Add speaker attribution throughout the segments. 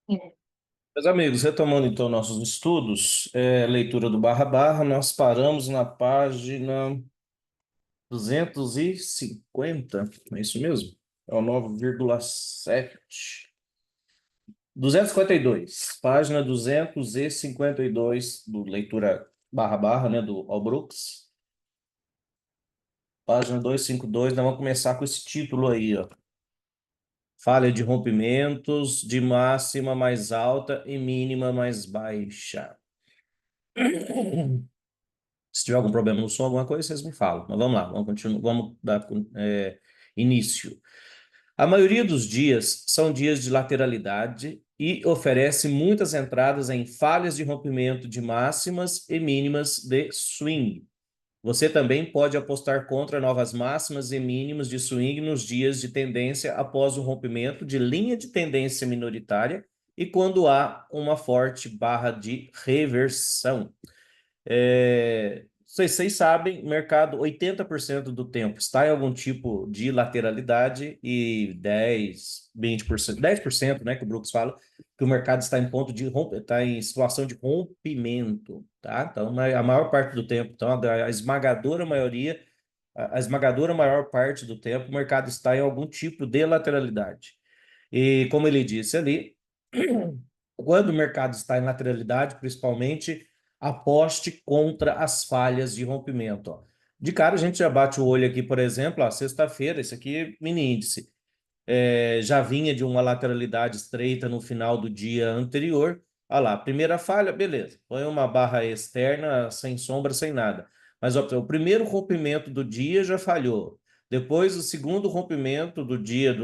Speaker 1: Meus amigos, retomando então nossos estudos, leitura do barra barra, nós paramos na página 250, é isso mesmo? É o 9,7. 252, página 252 do leitura barra barra, né, do Al Brooks. Página 252, nós vamos começar com esse título aí, ó. Falha de rompimentos de máxima mais alta e mínima mais baixa. Se tiver algum problema no som, alguma coisa, vocês me falam. Mas vamos lá, vamos continuar, vamos dar início. A maioria dos dias são dias de lateralidade e oferece muitas entradas em falhas de rompimento de máximas e mínimas de swing. Você também pode apostar contra novas máximas e mínimas de swing nos dias de tendência após o rompimento de linha de tendência minoritária e quando há uma forte barra de reversão. Vocês sabem, mercado 80% do tempo está em algum tipo de lateralidade e 20%, 10%, né, que o Brooks fala, que o mercado está em ponto de está em situação de rompimento, tá? Então, a maior parte do tempo, então, a esmagadora maioria, a esmagadora maior parte do tempo, o mercado está em algum tipo de lateralidade. E como ele disse ali, quando o mercado está em lateralidade, principalmente, aposte contra as falhas de rompimento. Ó. De cara, a gente já bate o olho aqui, por exemplo, sexta-feira, esse aqui é mini índice. Já vinha de uma lateralidade estreita no final do dia anterior. Olha lá, primeira falha, beleza. Foi uma barra externa, sem sombra, sem nada. Mas ó, o primeiro rompimento do dia já falhou. Depois, o segundo rompimento do dia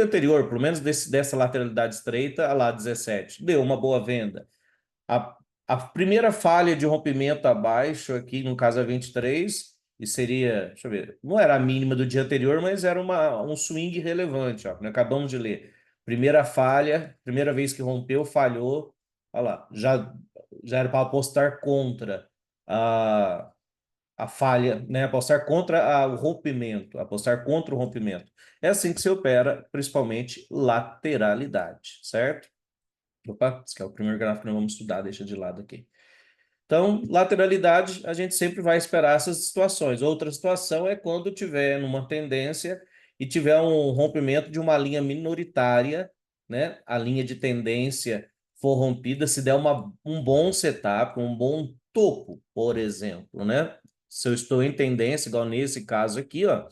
Speaker 1: anterior, pelo menos dessa lateralidade estreita, olha lá, 17. Deu uma boa venda. A, a primeira falha de rompimento abaixo, aqui no caso a 23, e seria, deixa eu ver, não era a mínima do dia anterior, mas era um swing relevante, ó, que nós acabamos de ler. Primeira falha, primeira vez que rompeu, falhou, olha lá, já era para apostar contra a, a falha, né? Apostar contra o rompimento, apostar contra o rompimento. É assim que se opera, principalmente lateralidade, certo? Opa, esse aqui é o primeiro gráfico que nós vamos estudar, deixa de lado aqui. Então, lateralidade, a gente sempre vai esperar essas situações. Outra situação é quando tiver numa tendência e tiver um rompimento de uma linha minoritária, né? A linha de tendência for rompida, se der um bom setup, um bom topo, por exemplo, né? Se eu estou em tendência, igual nesse caso aqui, ó,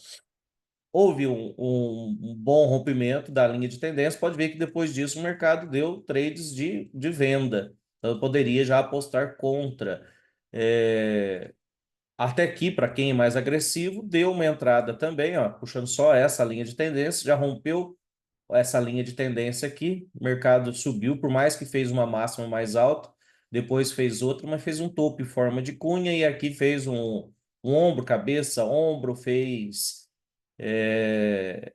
Speaker 1: houve um bom rompimento da linha de tendência, pode ver que depois disso o mercado deu trades de venda. Então, eu poderia já apostar contra. É, Até aqui, para quem é mais agressivo, deu uma entrada também, ó, puxando só essa linha de tendência, já rompeu essa linha de tendência aqui, o mercado subiu, por mais que fez uma máxima mais alta, depois fez outra, mas fez um topo em forma de cunha, e aqui fez um ombro, cabeça, ombro, fez é,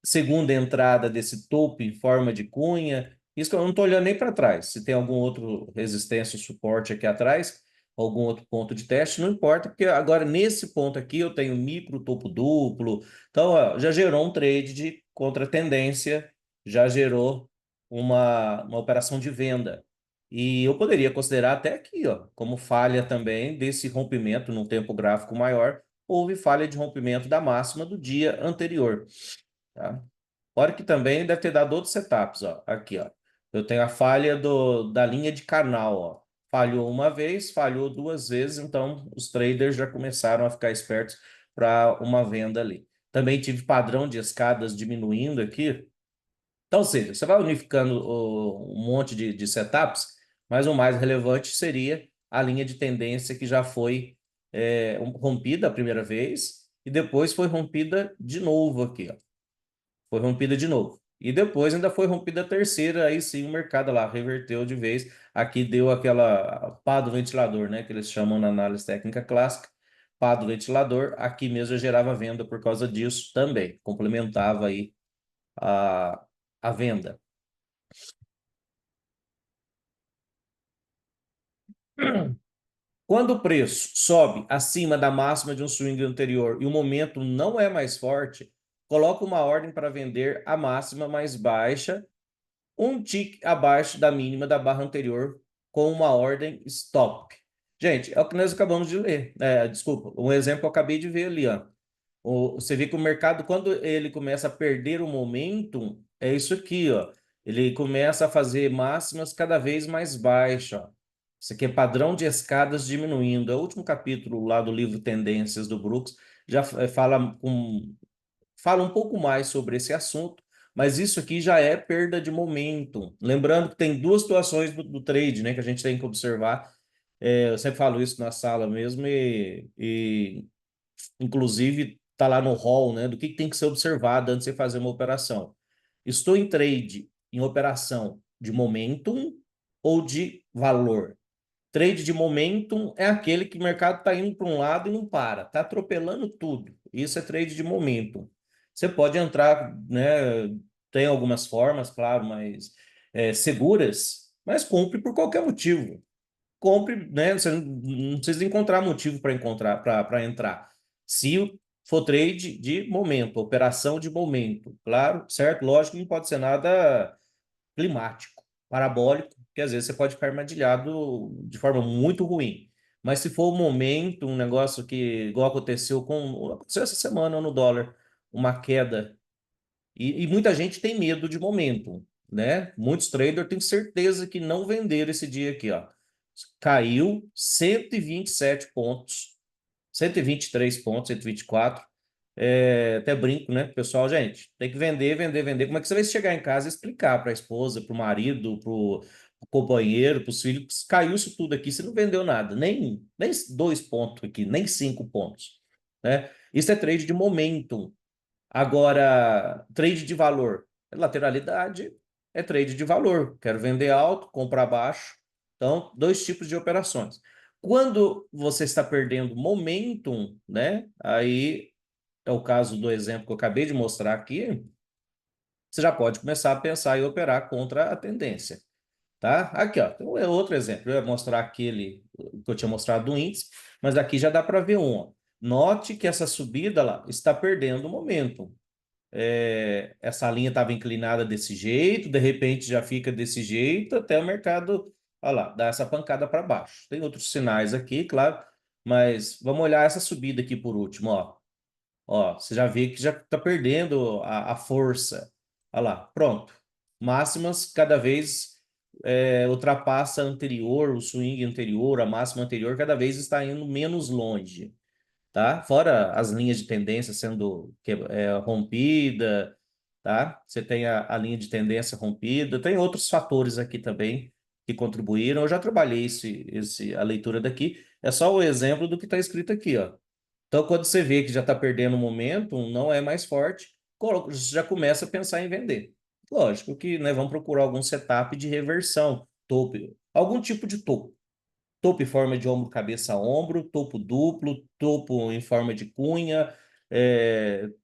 Speaker 1: segunda entrada desse topo em forma de cunha. Isso que eu não estou olhando nem para trás. Se tem algum outro resistência ou suporte aqui atrás, algum outro ponto de teste, não importa, porque agora nesse ponto aqui eu tenho micro topo duplo. Então, ó, já gerou um trade de contra-tendência, já gerou uma operação de venda. E eu poderia considerar até aqui, ó, como falha também desse rompimento num tempo gráfico maior, houve falha de rompimento da máxima do dia anterior. Tá? Fora que também deve ter dado outros setups, ó. Aqui, ó. Eu tenho a falha da linha de canal, ó. Falhou uma vez, falhou duas vezes, então os traders já começaram a ficar espertos para uma venda ali. Também tive padrão de escadas diminuindo aqui. Então, ou seja, você vai unificando um monte de setups, mas o mais relevante seria a linha de tendência que já foi rompida a primeira vez e depois foi rompida de novo aqui, ó. Foi rompida de novo. E depois ainda foi rompida a terceira, aí sim o mercado lá reverteu de vez. Aqui deu aquela pá do ventilador, né? Que eles chamam na análise técnica clássica, pá do ventilador. Aqui mesmo já gerava venda por causa disso também. Complementava aí a, a venda. Quando o preço sobe acima da máxima de um swing anterior e o momento não é mais forte, coloca uma ordem para vender a máxima mais baixa um tick abaixo da mínima da barra anterior com uma ordem stop. Gente, é o que nós acabamos de ler. Desculpa, um exemplo que eu acabei de ver ali, ó. Você vê que o mercado, quando ele começa a perder o momentum, é isso aqui, ó. Ele começa a fazer máximas cada vez mais baixas, ó. Isso aqui é padrão de escadas diminuindo. É o último capítulo lá do livro Tendências do Brooks, já fala um pouco mais sobre esse assunto, mas isso aqui já é perda de momento. Lembrando que tem duas situações do trade, né, que a gente tem que observar. Eu sempre falo isso na sala mesmo e inclusive está lá no hall, né, do que tem que ser observado antes de você fazer uma operação. Estou em trade, em operação de momentum ou de valor? Trade de momentum é aquele que o mercado está indo para um lado e não para, está atropelando tudo. Isso é trade de momentum. Você pode entrar, né? Tem algumas formas, claro, mas seguras, mas compre por qualquer motivo. Compre, né? Você não precisa encontrar motivo para entrar. Se for trade de momento, operação de momento, claro, certo? Lógico que não pode ser nada climático, parabólico, que às vezes você pode ficar armadilhado de forma muito ruim. Mas se for um momento, um negócio que, igual aconteceu essa semana no dólar, uma queda, e muita gente tem medo de momento, né? Muitos traders têm certeza que não venderam esse dia aqui, ó. Caiu 127 pontos, 123 pontos, 124. Até brinco, né, pessoal? Gente, tem que vender, vender, vender. Como é que você vai chegar em casa e explicar para a esposa, para o marido, para o companheiro, para os filhos, que caiu isso tudo aqui, você não vendeu nada, nem 2 pontos aqui, nem 5 pontos, né? Isso é trade de momentum. Agora, trade de valor, lateralidade é trade de valor. Quero vender alto, comprar baixo. Então, dois tipos de operações. Quando você está perdendo momentum, né? Aí é o caso do exemplo que eu acabei de mostrar aqui, você já pode começar a pensar em operar contra a tendência, tá? Aqui, ó, então é outro exemplo. Eu ia mostrar aquele que eu tinha mostrado do índice, mas aqui já dá para ver um. Ó. Note que essa subida lá está perdendo o momento. Essa linha estava inclinada desse jeito, de repente já fica desse jeito, até o mercado, olha lá, dar essa pancada para baixo. Tem outros sinais aqui, claro, mas vamos olhar essa subida aqui por último, ó. Ó, você já vê que já está perdendo a força. Olha lá, pronto. Máximas cada vez ultrapassa a anterior, o swing anterior, a máxima anterior, cada vez está indo menos longe, tá? Fora as linhas de tendência sendo rompida, tá? Você tem a linha de tendência rompida, tem outros fatores aqui também que contribuíram. Eu já trabalhei a leitura daqui. É só o exemplo do que está escrito aqui, ó. Então, quando você vê que já está perdendo o momento, não é mais forte, já começa a pensar em vender. Lógico que, né, vamos procurar algum setup de reversão, topo, algum tipo de topo. Topo em forma de ombro, cabeça, ombro, topo duplo, topo em forma de cunha,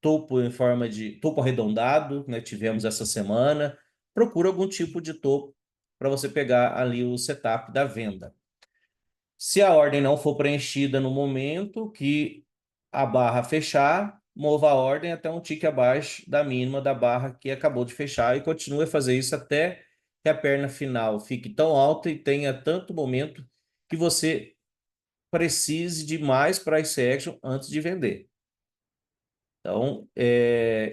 Speaker 1: topo em forma de topo arredondado, né? Tivemos essa semana. Procura algum tipo de topo para você pegar ali o setup da venda. Se a ordem não for preenchida no momento que a barra fechar, mova a ordem até um tique abaixo da mínima da barra que acabou de fechar e continue a fazer isso até que a perna final fique tão alta e tenha tanto momento que você precise de mais price action antes de vender. Então,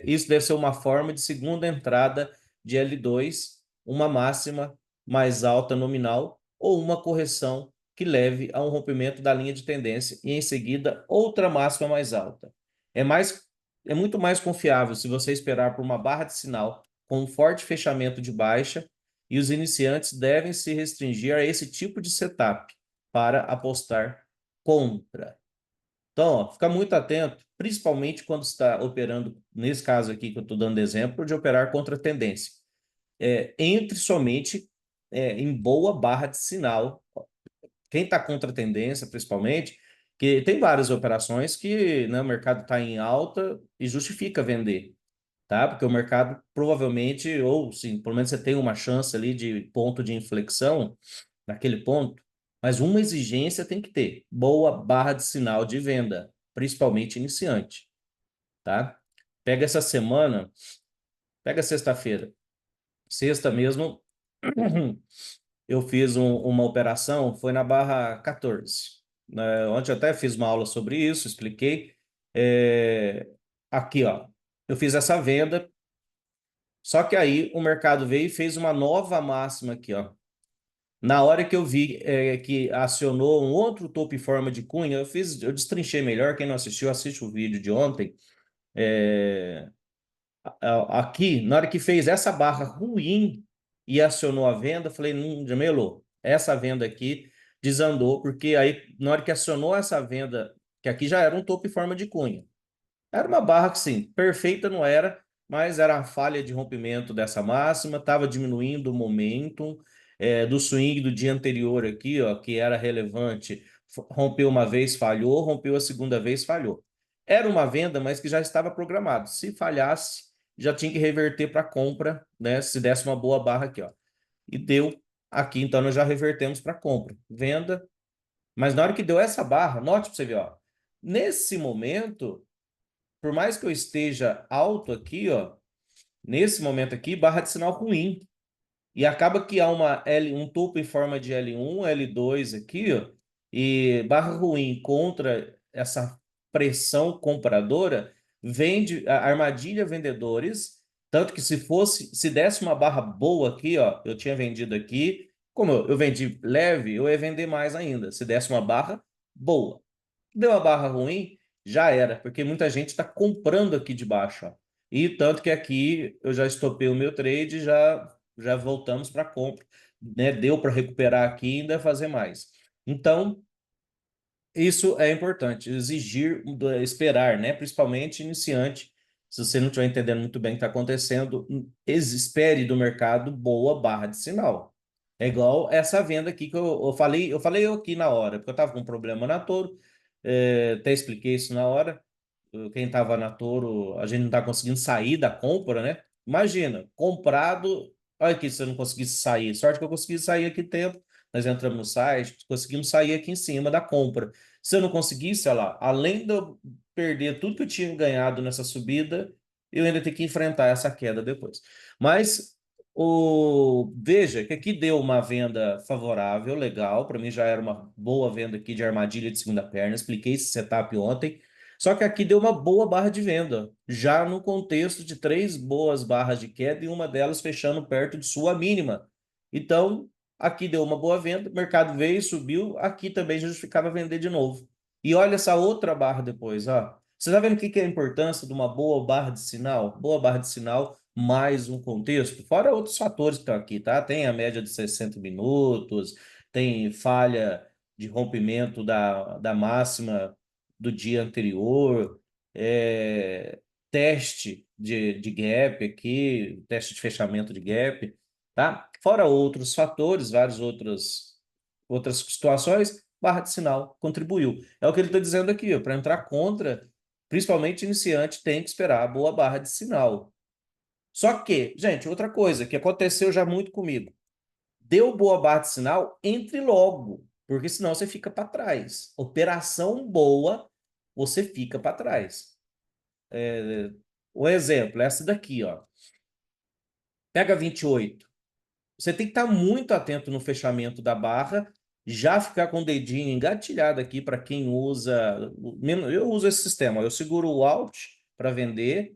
Speaker 1: isso deve ser uma forma de segunda entrada de L2, uma máxima mais alta nominal ou uma correção que leve a um rompimento da linha de tendência e, em seguida, outra máxima mais alta. É muito mais confiável se você esperar por uma barra de sinal com um forte fechamento de baixa e os iniciantes devem se restringir a esse tipo de setup para apostar contra. Então, ó, fica muito atento, principalmente quando está operando, nesse caso aqui que eu estou dando exemplo, de operar contra a tendência. Entre somente em boa barra de sinal. Quem está contra a tendência, principalmente, que tem várias operações que, né, o mercado está em alta e justifica vender, tá? Porque o mercado provavelmente, ou sim, pelo menos você tem uma chance ali de ponto de inflexão naquele ponto, mas uma exigência tem que ter: boa barra de sinal de venda, principalmente iniciante, tá? Pega essa semana, pega sexta-feira. Sexta mesmo, eu fiz uma operação, foi na barra 14. Né? Ontem eu até fiz uma aula sobre isso, expliquei. É, aqui, ó, eu fiz essa venda, só que aí o mercado veio e fez uma nova máxima aqui, ó. Na hora que eu vi que acionou um outro topo em forma de cunha, eu destrinchei melhor. Quem não assistiu, assiste o vídeo de ontem. É, aqui, na hora que fez essa barra ruim e acionou a venda, eu falei, Jamelo, essa venda aqui desandou, porque aí, na hora que acionou essa venda, que aqui já era um topo em forma de cunha. Era uma barra que, sim, perfeita não era, mas era a falha de rompimento dessa máxima, estava diminuindo o momentum do swing do dia anterior aqui, ó, que era relevante. Rompeu uma vez, falhou, rompeu a segunda vez, falhou. Era uma venda, mas que já estava programado. Se falhasse, já tinha que reverter para compra, né? Se desse uma boa barra aqui, ó. E deu aqui, então nós já revertemos para compra. Venda, mas na hora que deu essa barra, note para você ver, ó. Nesse momento, por mais que eu esteja alto aqui, ó, nesse momento aqui, barra de sinal ruim. E acaba que há um topo em forma de L1, L2 aqui, ó, e barra ruim contra essa pressão compradora, vende a armadilha vendedores, tanto que se desse uma barra boa aqui, ó, eu tinha vendido aqui, como eu vendi leve, eu ia vender mais ainda, se desse uma barra boa. Deu uma barra ruim, já era, porque muita gente está comprando aqui de baixo, ó. E tanto que aqui eu já estopei o meu trade, e já voltamos para compra, né? Deu para recuperar aqui e ainda fazer mais. Então, isso é importante, exigir, esperar, né? Principalmente iniciante. Se você não estiver entendendo muito bem o que está acontecendo, espere do mercado boa barra de sinal. É igual essa venda aqui que eu falei aqui na hora, porque eu estava com um problema na Toro, até expliquei isso na hora. Quem estava na Toro, a gente não está conseguindo sair da compra, né? Imagina, comprado, olha aqui, se eu não conseguisse sair. Sorte que eu consegui sair aqui tempo. Nós entramos no site, conseguimos sair aqui em cima da compra. Se eu não conseguisse, olha lá, além de eu perder tudo que eu tinha ganhado nessa subida, eu ainda tenho que enfrentar essa queda depois. Mas veja que aqui deu uma venda favorável, legal. Para mim já era uma boa venda aqui de armadilha de segunda perna. Expliquei esse setup ontem. Só que aqui deu uma boa barra de venda, já no contexto de três boas barras de queda e uma delas fechando perto de sua mínima. Então, aqui deu uma boa venda, o mercado veio, subiu, aqui também justificava vender de novo. E olha essa outra barra depois, ó. Você está vendo o que é a importância de uma boa barra de sinal? Boa barra de sinal mais um contexto, fora outros fatores que estão aqui, tá? Tem a média de 60 minutos, tem falha de rompimento da máxima do dia anterior, teste de gap aqui, teste de fechamento de gap, tá? Fora outros fatores, outras situações, barra de sinal contribuiu. É o que ele está dizendo aqui, para entrar contra, principalmente iniciante, tem que esperar a boa barra de sinal. Só que, gente, outra coisa que aconteceu já muito comigo. Deu boa barra de sinal, entre logo, porque senão você fica para trás. Operação boa, você fica para trás. O exemplo, essa daqui, ó. Pega 28. Você tem que estar muito atento no fechamento da barra, já ficar com o dedinho engatilhado aqui para quem usa. Eu uso esse sistema, eu seguro o Alt para vender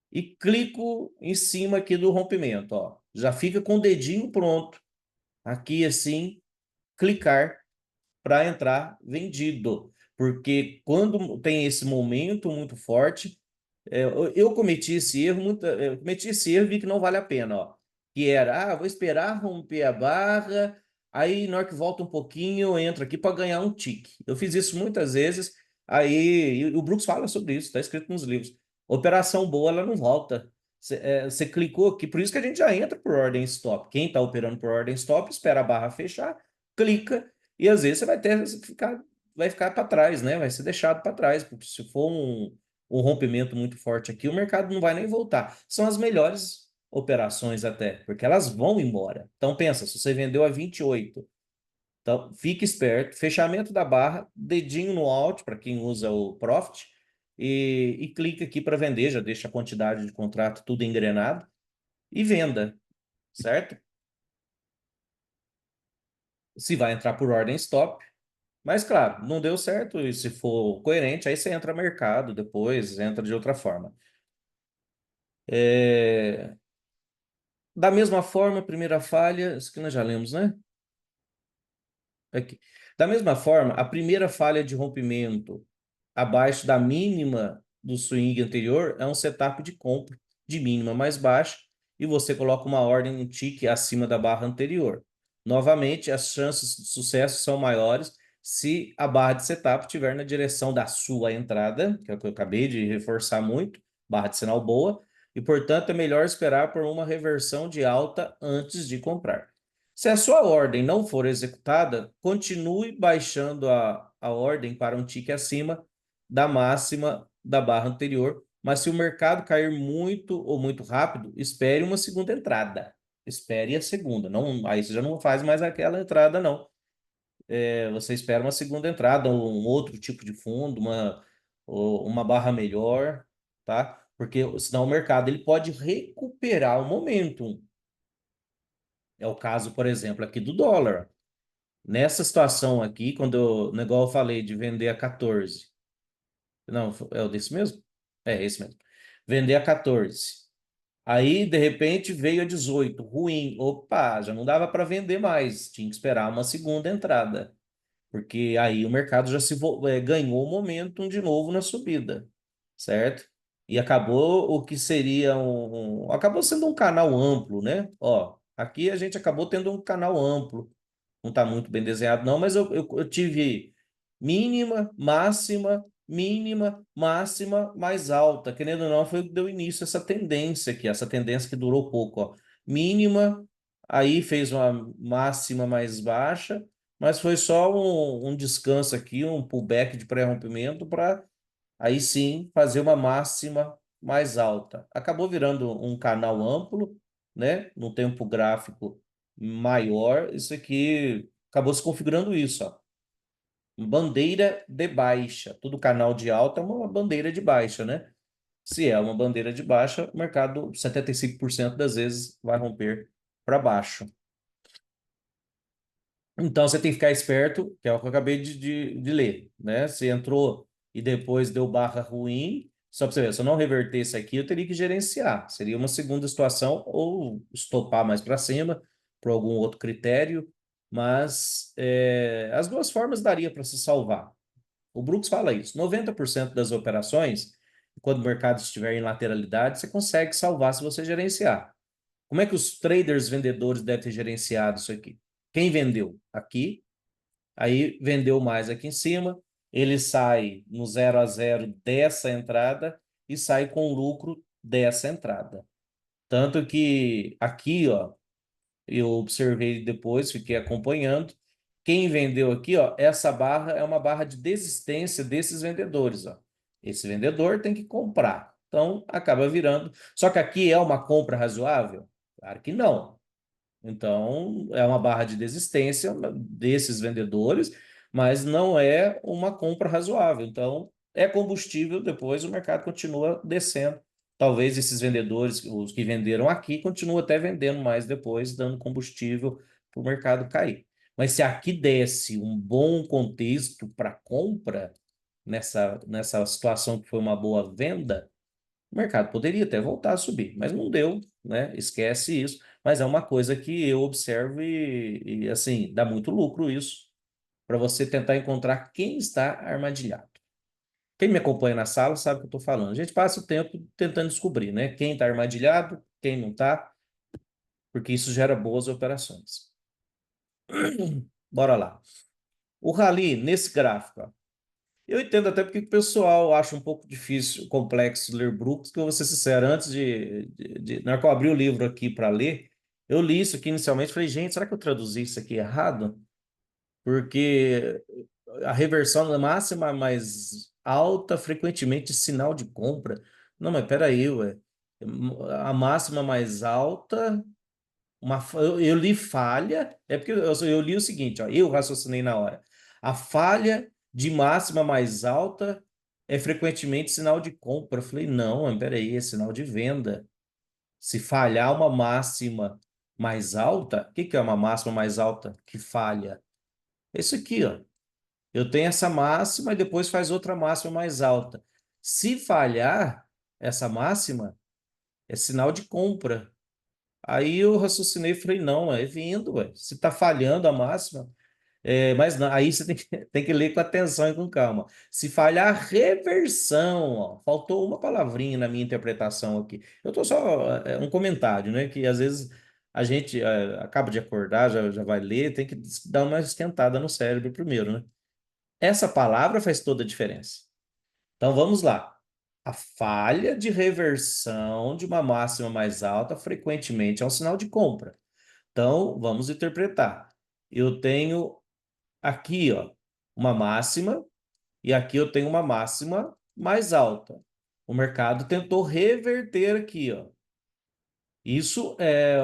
Speaker 1: e clico em cima aqui do rompimento, ó. Já fica com o dedinho pronto. Aqui assim, clicar para entrar vendido. Porque quando tem esse momento muito forte, eu cometi esse erro, eu cometi esse erro e vi que não vale a pena, ó. Que era, vou esperar romper a barra, aí na hora que volta um pouquinho, eu entro aqui para ganhar um tique. Eu fiz isso muitas vezes, aí e o Brooks fala sobre isso, está escrito nos livros. Operação boa, ela não volta. Você clicou aqui, por isso que a gente já entra por ordem stop. Quem está operando por ordem stop, espera a barra fechar, clica, e às vezes você vai ficar para trás, né? Vai ser deixado para trás, porque se for um rompimento muito forte aqui, o mercado não vai nem voltar. São as melhores operações até, porque elas vão embora. Então pensa, se você vendeu a 28, então fique esperto, fechamento da barra, dedinho no alt para quem usa o Profit e clica aqui para vender, já deixa a quantidade de contrato tudo engrenado e venda. certo? Se vai entrar por ordem stop, mas claro, não deu certo, e se for coerente, aí você entra no mercado depois, entra de outra forma. É, Da mesma forma, primeira falha, isso que nós já lemos, né? Aqui. Da mesma forma, a primeira falha de rompimento abaixo da mínima do swing anterior é um setup de compra de mínima mais baixa e você coloca uma ordem, um tique acima da barra anterior. Novamente, as chances de sucesso são maiores se a barra de setup estiver na direção da sua entrada, que é o que eu acabei de reforçar muito, barra de sinal boa, e portanto é melhor esperar por uma reversão de alta antes de comprar. Se a sua ordem não for executada, continue baixando a ordem para um tique acima da máxima da barra anterior. Mas se o mercado cair muito ou muito rápido, espere uma segunda entrada. Espere a segunda. Não, aí você já não faz mais aquela entrada, não. Você espera uma segunda entrada, ou um outro tipo de fundo, ou uma barra melhor, tá? Porque senão o mercado ele pode recuperar o momentum. É o caso, por exemplo, aqui do dólar. Nessa situação aqui, quando eu, no igual eu falei de vender a 14. Não, é o desse mesmo? É esse mesmo. Vender a 14. Aí, de repente, veio a 18. Ruim. Opa, já não dava para vender mais. Tinha que esperar uma segunda entrada. Porque aí o mercado já ganhou o momentum de novo na subida. Certo? E acabou o que seria acabou sendo um canal amplo, né? Ó, aqui a gente acabou tendo um canal amplo. Não está muito bem desenhado, não, mas eu tive mínima, máxima, mínima, máxima, mais alta. Querendo ou não, foi o que deu início a essa tendência aqui, essa tendência que durou pouco, ó. Mínima, aí fez uma máxima mais baixa, mas foi só um descanso aqui, um pullback de pré-rompimento para aí sim fazer uma máxima mais alta. Acabou virando um canal amplo, né? No tempo gráfico maior, isso aqui acabou se configurando isso, ó. Bandeira de baixa. Todo canal de alta é uma bandeira de baixa, né? Se é uma bandeira de baixa, o mercado 75% das vezes vai romper para baixo. Então você tem que ficar esperto, que é o que eu acabei de ler, né? Você entrou e depois deu barra ruim, só para você ver, se eu não revertesse aqui, eu teria que gerenciar. Seria uma segunda situação, ou estopar mais para cima, por algum outro critério, mas as duas formas daria para se salvar. O Brooks fala isso: 90% das operações, quando o mercado estiver em lateralidade, você consegue salvar se você gerenciar. Como é que os traders vendedores devem ter gerenciado isso aqui? Quem vendeu? Aqui, aí vendeu mais aqui em cima, ele sai no 0 a 0 dessa entrada e sai com lucro dessa entrada. Tanto que aqui, ó, eu observei depois, fiquei acompanhando. Quem vendeu aqui, ó, essa barra é uma barra de desistência desses vendedores, ó. Esse vendedor tem que comprar. Então, acaba virando. Só que aqui é uma compra razoável? Claro que não. Então, é uma barra de desistência desses vendedores, mas não é uma compra razoável. Então, é combustível, depois o mercado continua descendo. Talvez esses vendedores, os que venderam aqui, continuem até vendendo mais depois, dando combustível para o mercado cair. Mas se aqui desse um bom contexto para compra, nessa situação que foi uma boa venda, o mercado poderia até voltar a subir, mas não deu, né? Esquece isso. Mas é uma coisa que eu observo assim, dá muito lucro isso, para você tentar encontrar quem está armadilhado. Quem me acompanha na sala sabe o que eu estou falando. A gente passa o tempo tentando descobrir, né? Quem está armadilhado, quem não está, porque isso gera boas operações. Bora lá. O rally, nesse gráfico, ó, eu entendo até porque o pessoal acha um pouco difícil, complexo ler Brooks, que eu vou ser sincero, antes na hora que eu abri o livro aqui para ler, eu li isso aqui inicialmente, falei, gente, será que eu traduzi isso aqui errado? Porque a reversão na máxima mais alta, frequentemente sinal de compra. Não, mas peraí, ué. A máxima mais alta, eu li falha, é porque eu li o seguinte, ó, eu raciocinei na hora. A falha de máxima mais alta é frequentemente sinal de compra. Eu falei, não, peraí, é sinal de venda. Se falhar uma máxima mais alta, o que que é uma máxima mais alta que falha? Isso aqui, ó. Eu tenho essa máxima e depois faz outra máxima mais alta. Se falhar essa máxima, é sinal de compra. Aí eu raciocinei e falei, não, é vindo, ué. Se está falhando a máxima, mas não, aí você tem que ler com atenção e com calma. Se falhar a reversão, ó, faltou uma palavrinha na minha interpretação aqui. Eu estou só, um comentário, né? Que às vezes a gente acaba de acordar, já vai ler, tem que dar uma esquentada no cérebro primeiro, né? Essa palavra faz toda a diferença. Então vamos lá. A falha de reversão de uma máxima mais alta frequentemente é um sinal de compra. Então vamos interpretar. Eu tenho aqui, ó, uma máxima e aqui eu tenho uma máxima mais alta. O mercado tentou reverter aqui, ó. Isso é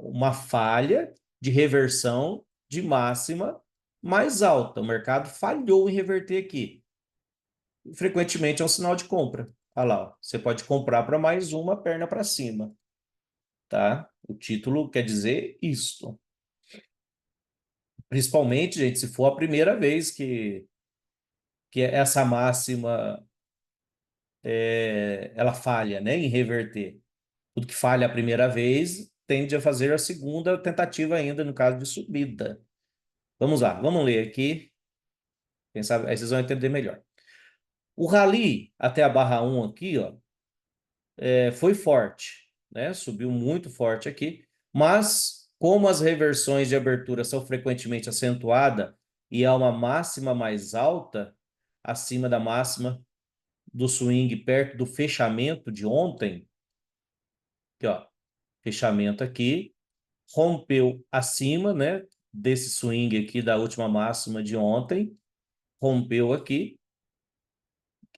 Speaker 1: uma falha de reversão de máxima mais alta. O mercado falhou em reverter aqui. Frequentemente é um sinal de compra. Olha lá, ó. Você pode comprar para mais uma perna para cima, tá? O título quer dizer isto. Principalmente, gente, se for a primeira vez que essa máxima ela falha, né, em reverter. Tudo que falha a primeira vez tende a fazer a segunda tentativa ainda no caso de subida. Vamos lá, vamos ler aqui. Quem sabe, aí vocês vão entender melhor. O rally até a barra 1 aqui, ó, foi forte, né? Subiu muito forte aqui, mas como as reversões de abertura são frequentemente acentuadas e há uma máxima mais alta, acima da máxima do swing, perto do fechamento de ontem, aqui, ó, fechamento aqui, rompeu acima, né, desse swing aqui da última máxima de ontem, rompeu aqui,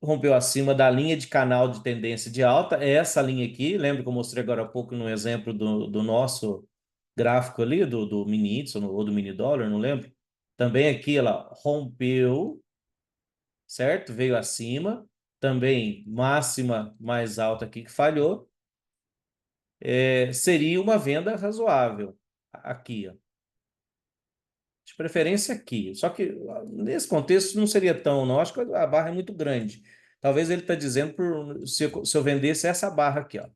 Speaker 1: rompeu acima da linha de canal de tendência de alta, é essa linha aqui, lembra que eu mostrei agora há pouco no exemplo do nosso gráfico ali, do mini índice ou do mini dólar, não lembro? Também aqui ela rompeu, certo? Veio acima, também máxima mais alta aqui que falhou, seria uma venda razoável aqui, ó. De preferência aqui. Só que nesse contexto não seria tão, não. Acho que a barra é muito grande. Talvez ele está dizendo se eu vendesse essa barra aqui, ó.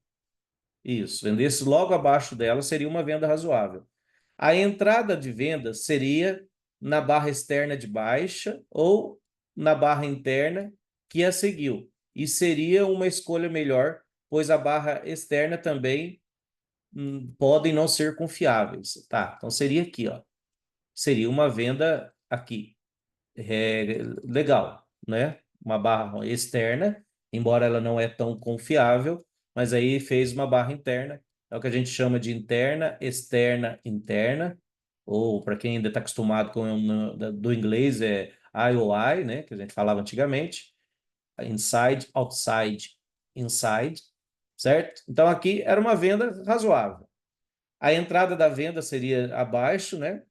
Speaker 1: Isso, vendesse logo abaixo dela, seria uma venda razoável. A entrada de venda seria na barra externa de baixa ou na barra interna que a seguiu. E seria uma escolha melhor, pois a barra externa também podem não ser confiáveis. Tá, então seria aqui, ó. Seria uma venda aqui. Legal, né? Uma barra externa, embora ela não é tão confiável, mas aí fez uma barra interna. É o que a gente chama de interna, externa, interna, ou para quem ainda está acostumado com do inglês é IOI, né? Que a gente falava antigamente, inside, outside, inside, certo? Então aqui era uma venda razoável. A entrada da venda seria abaixo, né?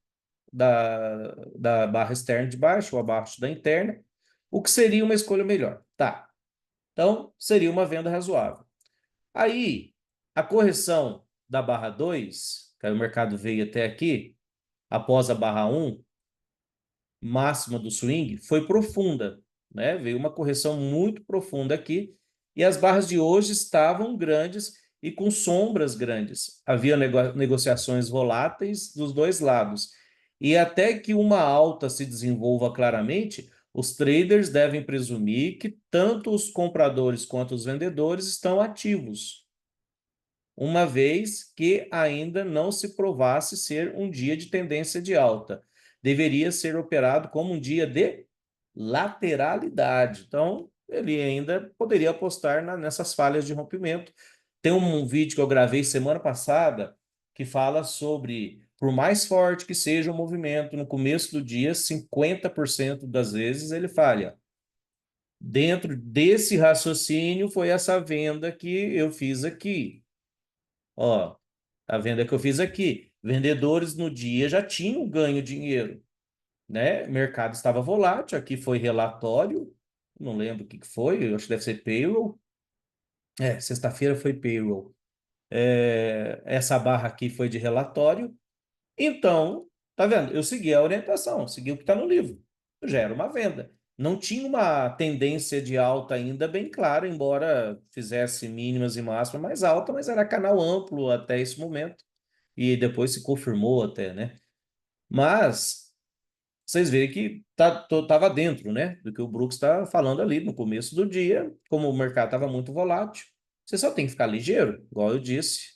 Speaker 1: Da barra externa de baixo ou abaixo da interna, o que seria uma escolha melhor. Tá. Então, seria uma venda razoável. Aí, a correção da barra 2, que aí o mercado veio até aqui, após a barra 1, máxima do swing, foi profunda, né? Veio uma correção muito profunda aqui, e as barras de hoje estavam grandes e com sombras grandes. Havia negociações voláteis dos dois lados. E até que uma alta se desenvolva claramente, os traders devem presumir que tanto os compradores quanto os vendedores estão ativos, uma vez que ainda não se provasse ser um dia de tendência de alta. Deveria ser operado como um dia de lateralidade. Então, ele ainda poderia apostar nessas falhas de rompimento. Tem um vídeo que eu gravei semana passada que fala sobre, por mais forte que seja o movimento, no começo do dia, 50% das vezes ele falha. Dentro desse raciocínio foi essa venda que eu fiz aqui. Ó, a venda que eu fiz aqui. Vendedores no dia já tinham ganho dinheiro, né? O mercado estava volátil. Aqui foi relatório, não lembro o que foi, eu acho que deve ser payroll. Sexta-feira foi payroll. Essa barra aqui foi de relatório. Então, tá vendo? Eu segui a orientação, segui o que está no livro. Já era uma venda. Não tinha uma tendência de alta ainda bem clara, embora fizesse mínimas e máximas mais alta, mas era canal amplo até esse momento. E depois se confirmou até, né? Mas vocês veem que estava dentro, né, do que o Brooks está falando ali no começo do dia, como o mercado estava muito volátil. Você só tem que ficar ligeiro, igual eu disse.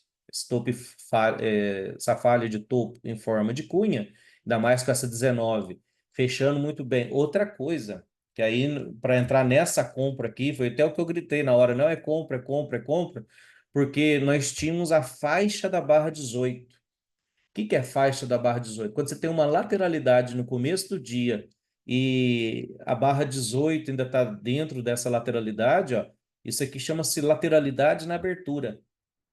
Speaker 1: Essa falha de topo em forma de cunha, ainda mais com essa 19, fechando muito bem. Outra coisa, que aí, para entrar nessa compra aqui, foi até o que eu gritei na hora, não é compra, é compra, é compra, porque nós tínhamos a faixa da barra 18. O que é faixa da barra 18? Quando você tem uma lateralidade no começo do dia e a barra 18 ainda está dentro dessa lateralidade, ó, isso aqui chama-se lateralidade na abertura.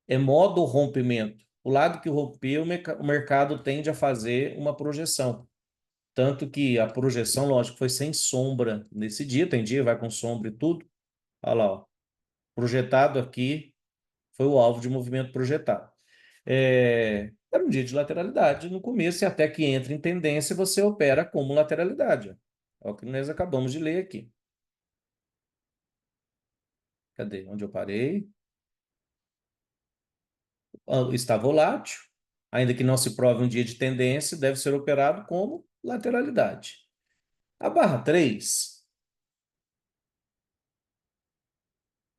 Speaker 1: É modo rompimento. O lado que rompeu, o mercado tende a fazer uma projeção. Tanto que a projeção, lógico, foi sem sombra nesse dia. Tem dia, vai com sombra e tudo. Olha lá, ó. Projetado aqui foi o alvo de movimento projetado. Era um dia de lateralidade no começo, e até que entra em tendência, você opera como lateralidade. Ó. É o que nós acabamos de ler aqui. Cadê? Onde eu parei? Está volátil, ainda que não se prove um dia de tendência, deve ser operado como lateralidade. A barra 3,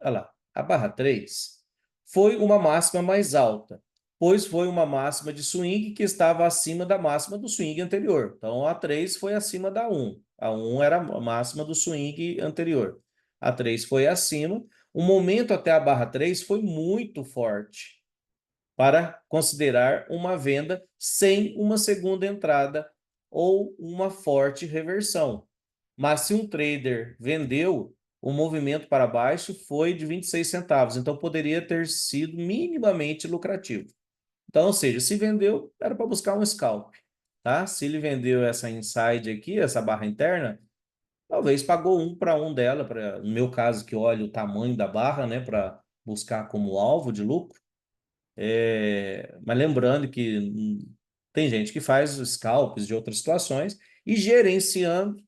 Speaker 1: olha lá, a barra 3 foi uma máxima mais alta, pois foi uma máxima de swing que estava acima da máxima do swing anterior. Então, a 3 foi acima da 1. A 1 era a máxima do swing anterior. A 3 foi acima. O momento até a barra 3 foi muito forte para considerar uma venda sem uma segunda entrada ou uma forte reversão. Mas se um trader vendeu, o movimento para baixo foi de 26 centavos, então poderia ter sido minimamente lucrativo. Então, ou seja, se vendeu, era para buscar um scalp, tá? Se ele vendeu essa inside aqui, essa barra interna, talvez pagou 1 para 1 dela, no meu caso que olha o tamanho da barra, né, para buscar como alvo de lucro. Mas lembrando que tem gente que faz scalps de outras situações e gerenciando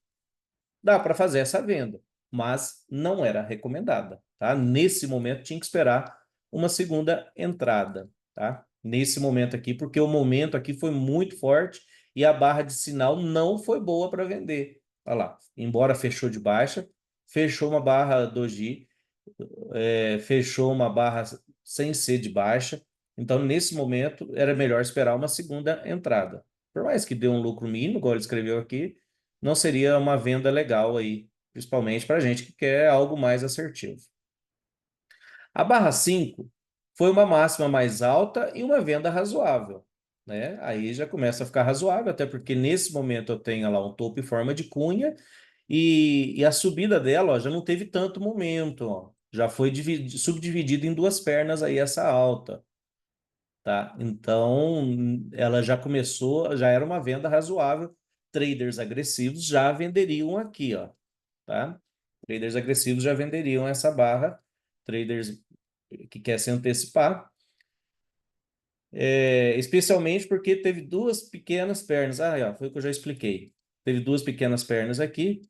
Speaker 1: dá para fazer essa venda, mas não era recomendada, tá? Nesse momento tinha que esperar uma segunda entrada, tá? Nesse momento aqui, porque o momento aqui foi muito forte e a barra de sinal não foi boa para vender. Olha lá, embora fechou de baixa, fechou uma barra doji, fechou uma barra sem ser de baixa. Então, nesse momento, era melhor esperar uma segunda entrada. Por mais que dê um lucro mínimo, igual ele escreveu aqui, não seria uma venda legal aí, principalmente para gente que quer algo mais assertivo. A barra 5 foi uma máxima mais alta e uma venda razoável, né? Aí já começa a ficar razoável, até porque nesse momento eu tenho lá um topo em forma de cunha e a subida dela, ó, já não teve tanto momento, ó. Já foi subdividida em duas pernas aí essa alta, tá? Então, ela já começou, já era uma venda razoável. Traders agressivos já venderiam aqui, ó, tá? Traders agressivos já venderiam essa barra. Traders que quer se antecipar, especialmente porque teve duas pequenas pernas. Ah, ó, foi o que eu já expliquei. Teve duas pequenas pernas aqui.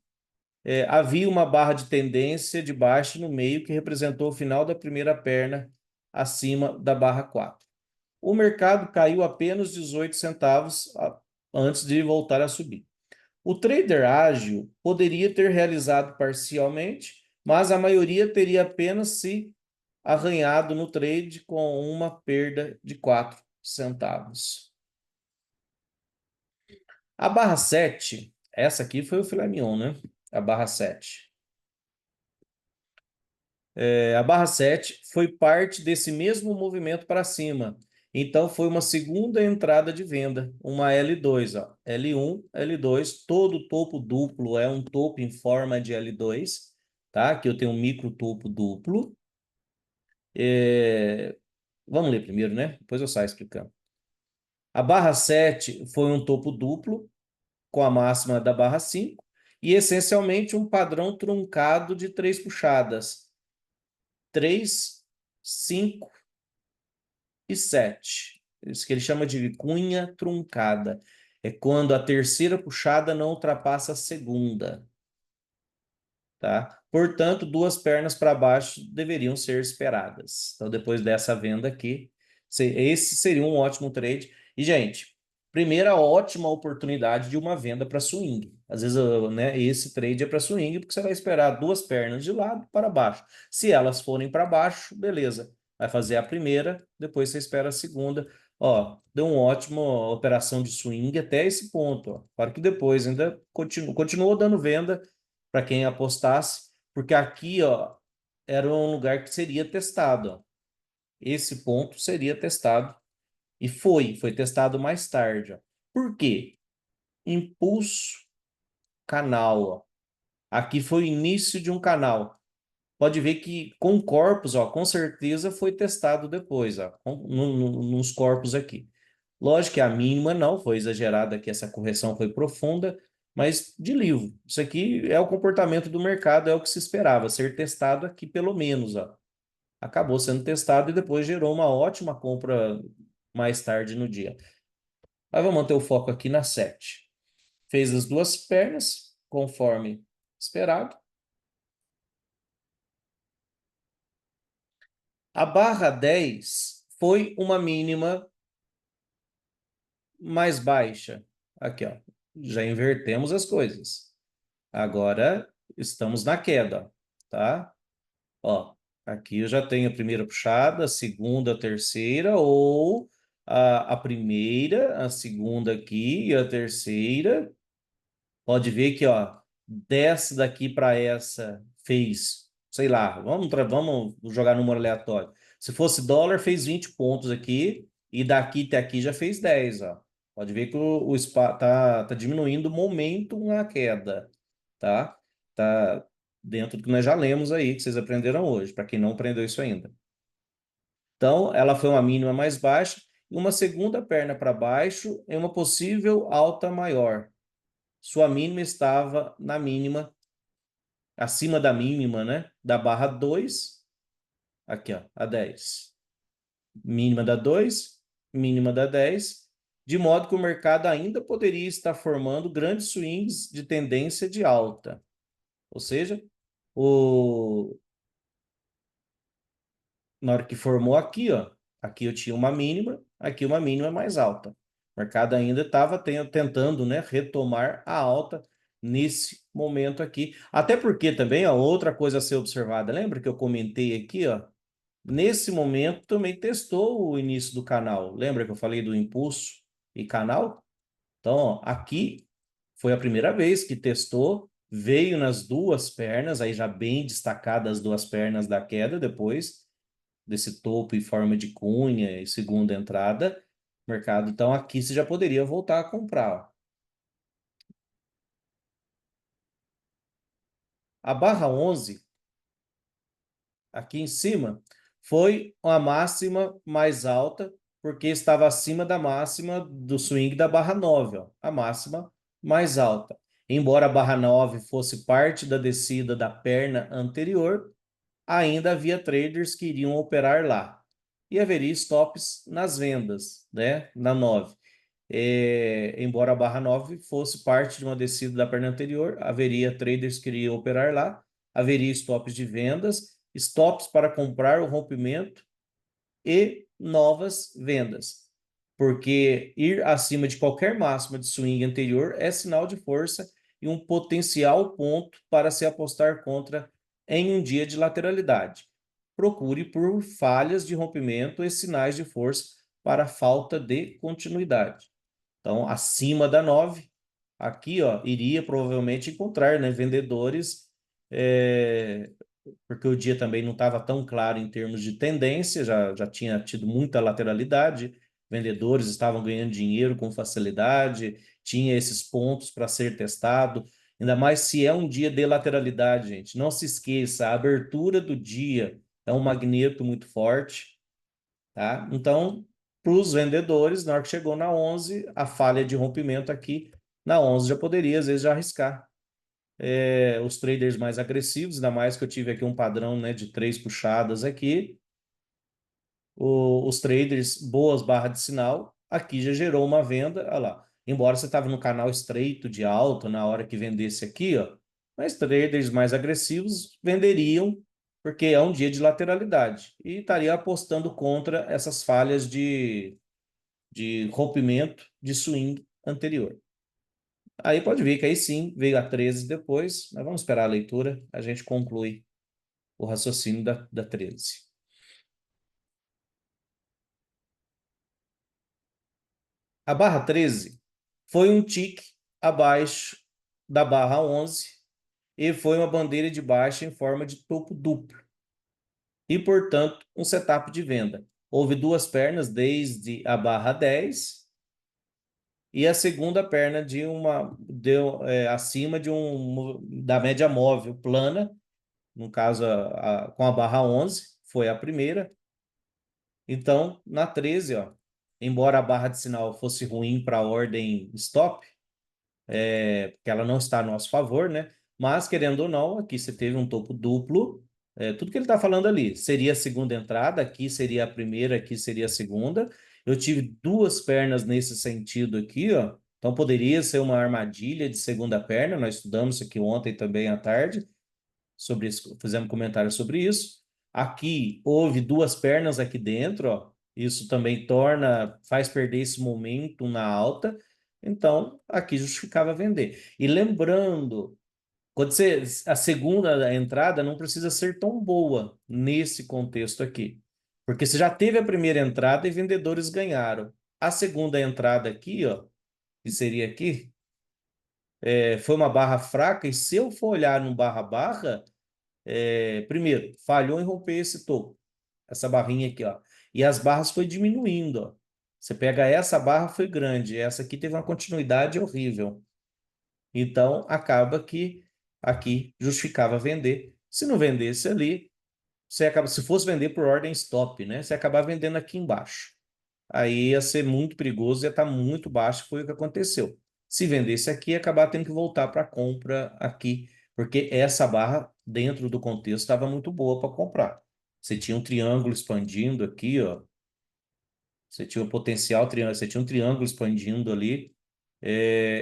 Speaker 1: Havia uma barra de tendência de baixo no meio que representou o final da primeira perna acima da barra 4. O mercado caiu apenas 18 centavos antes de voltar a subir. O trader ágil poderia ter realizado parcialmente, mas a maioria teria apenas se arranhado no trade com uma perda de 4 centavos. A barra 7, essa aqui foi o filé mignon, né? A barra 7. A barra 7 foi parte desse mesmo movimento para cima. Então, foi uma segunda entrada de venda, uma L2, ó. L1, L2, todo topo duplo é um topo em forma de L2, tá? Aqui eu tenho um micro topo duplo. Vamos ler primeiro, né? Depois eu saio explicando. A barra 7 foi um topo duplo, com a máxima da barra 5, e essencialmente um padrão truncado de 3 puxadas. 3, 5 e 7. Isso que ele chama de cunha truncada. É quando a terceira puxada não ultrapassa a segunda. Tá? Portanto, duas pernas para baixo deveriam ser esperadas. Então, depois dessa venda aqui, esse seria um ótimo trade. E, gente, primeira ótima oportunidade de uma venda para swing. Às vezes, né, esse trade é para swing, porque você vai esperar duas pernas de lado para baixo. Se elas forem para baixo, beleza. Vai fazer a primeira, depois você espera a segunda. Ó, deu uma ótima operação de swing até esse ponto. Ó. Claro que depois ainda continuou dando venda para quem apostasse, porque aqui, ó, era um lugar que seria testado. Ó. Esse ponto seria testado e foi testado mais tarde. Ó. Por quê? Impulso canal. Ó. Aqui foi o início de um canal. Pode ver que com corpos, ó, com certeza foi testado depois, ó, nos corpos aqui. Lógico que a mínima não foi exagerada, que essa correção foi profunda, mas de livro. Isso aqui é o comportamento do mercado, é o que se esperava, ser testado aqui pelo menos, ó. Acabou sendo testado e depois gerou uma ótima compra mais tarde no dia. Mas vamos manter o foco aqui na 7. Fez as duas pernas, conforme esperado. A barra 10 foi uma mínima mais baixa. Aqui, ó. Já invertemos as coisas. Agora estamos na queda, tá? Ó, aqui eu já tenho a primeira puxada, a segunda, a terceira, ou a primeira, a segunda aqui e a terceira. Pode ver que, ó, dessa daqui para essa fez, sei lá, vamos jogar número aleatório. Se fosse dólar, fez 20 pontos aqui, e daqui até aqui já fez 10, ó. Pode ver que o SPA tá diminuindo o momento na queda, tá? Tá dentro do que nós já lemos aí, que vocês aprenderam hoje, para quem não aprendeu isso ainda. Então, ela foi uma mínima mais baixa, e uma segunda perna para baixo em uma possível alta maior. Sua mínima estava na mínima, acima da mínima, né? Da barra 2, aqui, ó, a 10. Mínima da 2, mínima da 10, de modo que o mercado ainda poderia estar formando grandes swings de tendência de alta. Ou seja, o... na hora que formou aqui, ó, aqui eu tinha uma mínima, aqui uma mínima mais alta. O mercado ainda estava tentando, né, retomar a alta nesse momento aqui. Até porque também, ó, outra coisa a ser observada, lembra que eu comentei aqui, ó, nesse momento também testou o início do canal. Lembra que eu falei do impulso e canal? Então, ó, aqui foi a primeira vez que testou, veio nas duas pernas, aí já bem destacadas as duas pernas da queda depois desse topo em forma de cunha e segunda entrada, mercado. Então aqui você já poderia voltar a comprar. Ó. A barra 11, aqui em cima, foi a máxima mais alta, porque estava acima da máxima do swing da barra 9, ó, a máxima mais alta. Embora a barra 9 fosse parte da descida da perna anterior, ainda havia traders que iriam operar lá. E haveria stops nas vendas, né, na 9. Embora a barra 9 fosse parte de uma descida da perna anterior, haveria traders que iriam operar lá, haveria stops de vendas, stops para comprar o rompimento e novas vendas. Porque ir acima de qualquer máxima de swing anterior é sinal de força e um potencial ponto para se apostar contra em um dia de lateralidade. Procure por falhas de rompimento e sinais de força para falta de continuidade. Então, acima da 9, aqui, ó, iria provavelmente encontrar, né, vendedores, porque o dia também não estava tão claro em termos de tendência, já tinha tido muita lateralidade, vendedores estavam ganhando dinheiro com facilidade, tinha esses pontos para ser testado, ainda mais se é um dia de lateralidade, gente. Não se esqueça, a abertura do dia é um magneto muito forte, tá? Então, para os vendedores, na hora que chegou na 11, a falha de rompimento aqui, na 11 já poderia, às vezes, já arriscar. Os traders mais agressivos, ainda mais que eu tive aqui um padrão, né, de 3 puxadas aqui, os traders, boas barras de sinal, aqui já gerou uma venda, olha lá. Embora você estava no canal estreito de alta na hora que vendesse aqui, ó, mas traders mais agressivos venderiam porque é um dia de lateralidade e estaria apostando contra essas falhas de rompimento de swing anterior. Aí pode ver que aí sim veio a 13 depois, mas vamos esperar a leitura, a gente conclui o raciocínio da 13. A barra 13 foi um tique abaixo da barra 11 e foi uma bandeira de baixa em forma de topo duplo e, portanto, um setup de venda. Houve duas pernas desde a barra 10 e a segunda perna acima da média móvel plana, no caso com a barra 11, foi a primeira. Então, na 13, ó, embora a barra de sinal fosse ruim para a ordem stop, porque ela não está a nosso favor, né? Mas, querendo ou não, aqui você teve um topo duplo. Tudo que ele está falando ali seria a segunda entrada, aqui seria a primeira, aqui seria a segunda. Eu tive duas pernas nesse sentido aqui, ó. Então poderia ser uma armadilha de segunda perna. Nós estudamos isso aqui ontem também à tarde, sobre isso, fizemos comentário sobre isso. Aqui houve duas pernas aqui dentro, ó. Isso também faz perder esse momento na alta. Então, aqui justificava vender. E lembrando, a segunda entrada não precisa ser tão boa nesse contexto aqui. Porque você já teve a primeira entrada e vendedores ganharam. A segunda entrada aqui, ó, que seria aqui, foi uma barra fraca. E se eu for olhar no barra-barra, primeiro, falhou em romper esse topo, essa barrinha aqui, ó. E as barras foi diminuindo, ó. Você pega essa barra foi grande, essa aqui teve uma continuidade horrível. Então, acaba que aqui justificava vender. Se não vendesse ali, se fosse vender por ordem stop, né? Você acabar vendendo aqui embaixo. Aí ia ser muito perigoso, ia estar muito baixo, foi o que aconteceu. Se vendesse aqui, ia acabar tendo que voltar para a compra aqui, porque essa barra, dentro do contexto, estava muito boa para comprar. Você tinha um triângulo expandindo aqui, ó. Você tinha um potencial triângulo, você tinha um triângulo expandindo ali.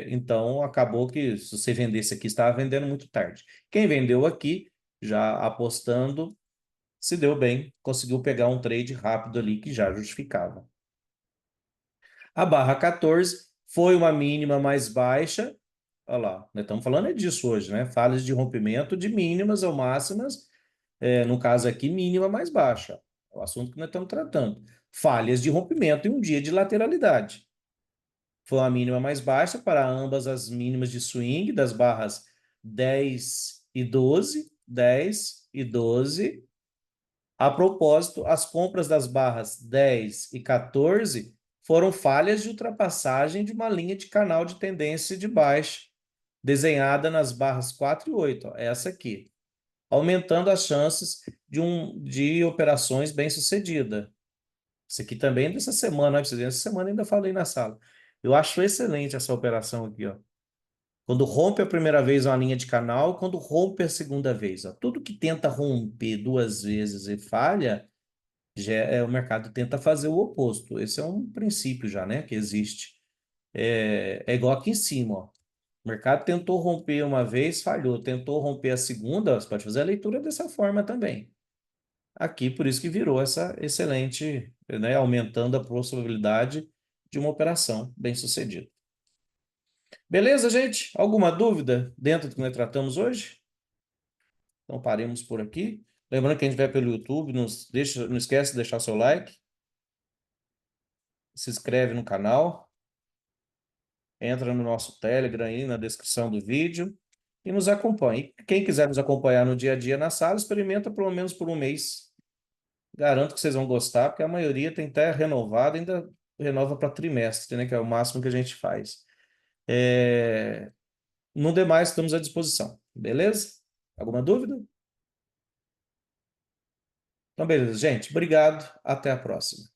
Speaker 1: Então, acabou que se você vendesse aqui, estava vendendo muito tarde. Quem vendeu aqui, já apostando, se deu bem, conseguiu pegar um trade rápido ali que já justificava. A barra 14 foi uma mínima mais baixa. Olha lá, nós estamos falando disso hoje, né? Falhas de rompimento de mínimas ou máximas, no caso aqui, mínima mais baixa. É o assunto que nós estamos tratando. Falhas de rompimento em um dia de lateralidade. Foi uma mínima mais baixa para ambas as mínimas de swing das barras 10 e 12, 10 e 12. A propósito, as compras das barras 10 e 14 foram falhas de ultrapassagem de uma linha de canal de tendência de baixa, desenhada nas barras 4 e 8, ó, essa aqui, aumentando as chances de operações bem-sucedidas. Isso aqui também é dessa semana, essa semana ainda falei na sala. Eu acho excelente essa operação aqui, ó. Quando rompe a primeira vez uma linha de canal, quando rompe a segunda vez, ó. Tudo que tenta romper duas vezes e falha, o mercado tenta fazer o oposto. Esse é um princípio já, né, que existe. É igual aqui em cima, ó. O mercado tentou romper uma vez, falhou. Tentou romper a segunda, você pode fazer a leitura dessa forma também. Aqui, por isso que virou essa excelente, né, aumentando a possibilidade de uma operação bem-sucedida. Beleza, gente? Alguma dúvida dentro do que nós tratamos hoje? Então, paremos por aqui. Lembrando que a gente vai pelo YouTube, não esquece de deixar seu like, se inscreve no canal, entra no nosso Telegram aí na descrição do vídeo e nos acompanhe. Quem quiser nos acompanhar no dia a dia na sala, experimenta pelo menos por um mês. Garanto que vocês vão gostar, porque a maioria tem até renovado, ainda renova para trimestre, né, que é o máximo que a gente faz. No demais, estamos à disposição. Beleza? Alguma dúvida? Então, beleza, gente. Obrigado. Até a próxima.